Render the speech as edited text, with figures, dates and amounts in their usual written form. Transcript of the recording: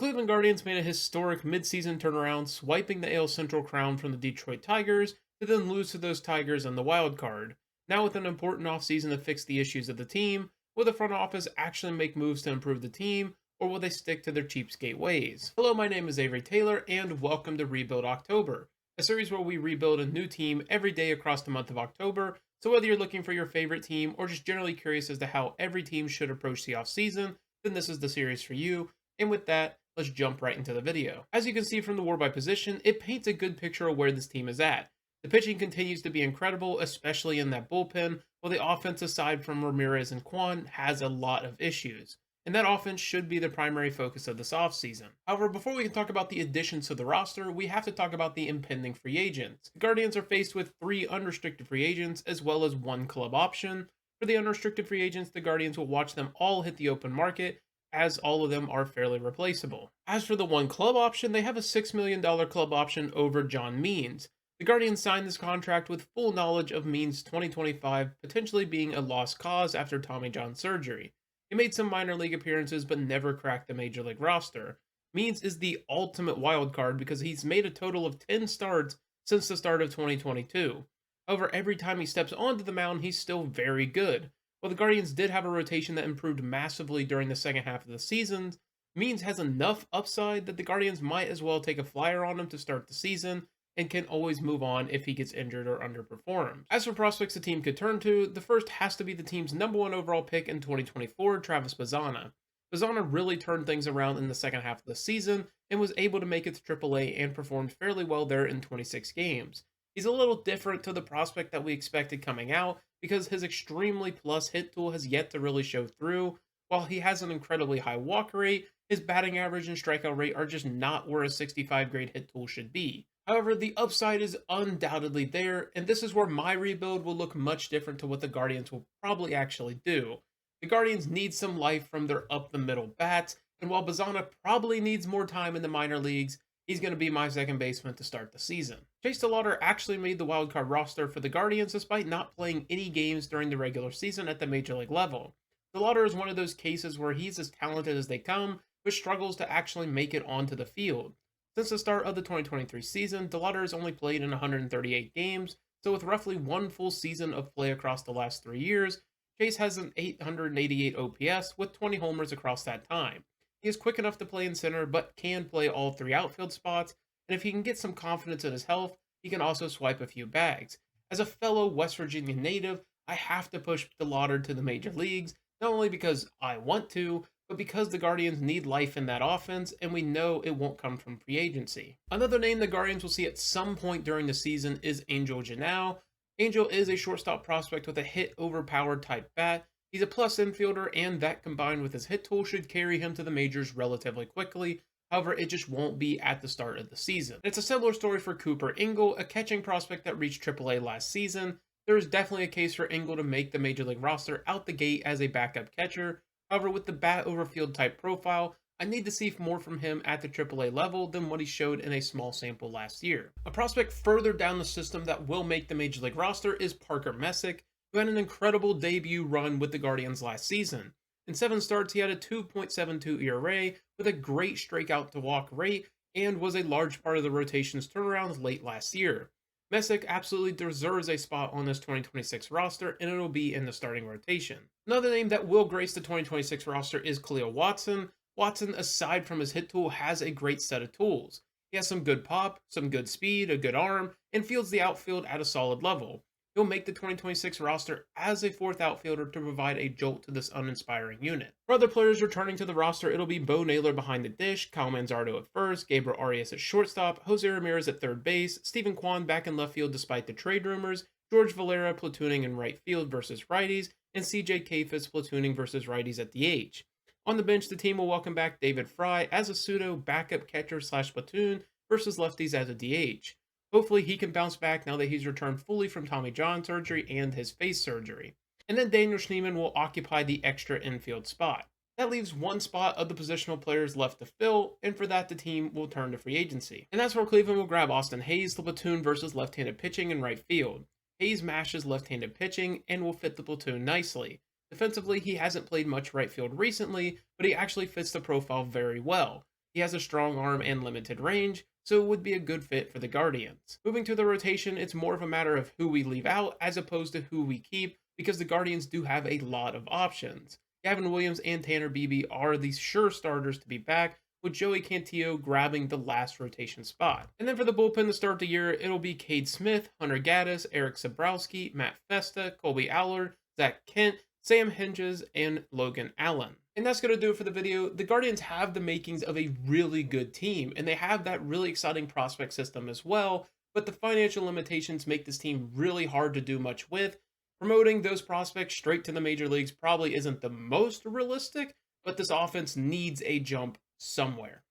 Cleveland Guardians made a historic midseason turnaround, swiping the AL Central crown from the Detroit Tigers to then lose to those Tigers in the wild card. Now, with an important offseason to fix the issues of the team, will the front office actually make moves to improve the team, or will they stick to their cheapskate ways? Hello, my name is Avery Taylor, and welcome to Rebuild October, a series where we rebuild a new team every day across the month of October. So, whether you're looking for your favorite team or just generally curious as to how every team should approach the offseason, then this is the series for you. And with that, let's jump right into the video. As you can see from the war by position, it paints a good picture of where this team is at. The pitching continues to be incredible, especially in that bullpen, while the offense, aside from Ramirez and Kwan, has a lot of issues. And that offense should be the primary focus of this offseason. However, before we can talk about the additions to the roster, we have to talk about the impending free agents. The Guardians are faced with 3 unrestricted free agents, as well as 1 club option. For the unrestricted free agents, the Guardians will watch them all hit the open market, as all of them are fairly replaceable. As for the 1 club option, they have a $6 million club option over John Means. The Guardians signed this contract with full knowledge of Means' 2025 potentially being a lost cause after Tommy John surgery. He made some minor league appearances but never cracked the major league roster. Means is the ultimate wild card because he's made a total of 10 starts since the start of 2022. However, every time he steps onto the mound, he's still very good. While the Guardians did have a rotation that improved massively during the second half of the season, Means has enough upside that the Guardians might as well take a flyer on him to start the season and can always move on if he gets injured or underperforms. As for prospects the team could turn to, the first has to be the team's #1 overall pick in 2024, Travis Bazzana. Bazzana really turned things around in the second half of the season and was able to make it to AAA and performed fairly well there in 26 games. He's a little different to the prospect that we expected coming out because his extremely plus hit tool has yet to really show through. While he has an incredibly high walk rate, his batting average and strikeout rate are just not where a 65 grade hit tool should be. However, the upside is undoubtedly there, and this is where my rebuild will look much different to what the Guardians will probably actually do. The Guardians need some life from their up the middle bats, and while Bazzana probably needs more time in the minor leagues, he's going to be my second baseman to start the season. Chase DeLauter actually made the wildcard roster for the Guardians despite not playing any games during the regular season at the major league level. DeLauter is one of those cases where he's as talented as they come, but struggles to actually make it onto the field. Since the start of the 2023 season, DeLauter has only played in 138 games, so with roughly 1 full season of play across the last 3 years, Chase has an 888 OPS with 20 homers across that time. He is quick enough to play in center, but can play all 3 outfield spots, and if he can get some confidence in his health, he can also swipe a few bags. As a fellow West Virginia native, I have to push DeLauter to the major leagues, not only because I want to, but because the Guardians need life in that offense, and we know it won't come from free agency. Another name the Guardians will see at some point during the season is Angel Janao. Angel is a shortstop prospect with a hit-overpowered type bat. He's a plus infielder, and that combined with his hit tool should carry him to the majors relatively quickly. However, it just won't be at the start of the season. It's a similar story for Cooper Ingle, a catching prospect that reached AAA last season. There is definitely a case for Ingle to make the major league roster out the gate as a backup catcher. However, with the bat over field type profile, I need to see more from him at the AAA level than what he showed in a small sample last year. A prospect further down the system that will make the major league roster is Parker Messick, who had an incredible debut run with the Guardians last season. In 7 starts, he had a 2.72 ERA with a great strikeout to walk rate and was a large part of the rotation's turnaround late last year. Messick absolutely deserves a spot on this 2026 roster, and it'll be in the starting rotation. Another name that will grace the 2026 roster is Khalil Watson. Watson, aside from his hit tool, has a great set of tools. He has some good pop, some good speed, a good arm, and fields the outfield at a solid level. He'll make the 2026 roster as a 4th outfielder to provide a jolt to this uninspiring unit. For other players returning to the roster, it'll be Bo Naylor behind the dish, Kyle Manzardo at first, Gabriel Arias at shortstop, Jose Ramirez at third base, Stephen Kwan back in left field despite the trade rumors, George Valera platooning in right field versus righties, and CJ Kayfus platooning versus righties at DH. On the bench, the team will welcome back David Fry as a pseudo backup catcher / platoon versus lefties as a DH. Hopefully he can bounce back now that he's returned fully from Tommy John surgery and his face surgery. And then Daniel Schneemann will occupy the extra infield spot. That leaves 1 spot of the positional players left to fill, and for that the team will turn to free agency. And that's where Cleveland will grab Austin Hayes, the platoon versus left-handed pitching in right field. Hayes mashes left-handed pitching and will fit the platoon nicely. Defensively, he hasn't played much right field recently, but he actually fits the profile very well. He has a strong arm and limited range, so it would be a good fit for the Guardians. Moving to the rotation, it's more of a matter of who we leave out as opposed to who we keep, because the Guardians do have a lot of options. Gavin Williams and Tanner Beebe are the sure starters to be back, with Joey Cantillo grabbing the last rotation spot. And then for the bullpen to start the year, it'll be Cade Smith, Hunter Gaddis, Eric Sabrowski, Matt Festa, Colby Allard, Zach Kent, Sam Hinges, and Logan Allen. And that's going to do it for the video. The Guardians have the makings of a really good team, and they have that really exciting prospect system as well, but the financial limitations make this team really hard to do much with. Promoting those prospects straight to the major leagues probably isn't the most realistic, but this offense needs a jump somewhere.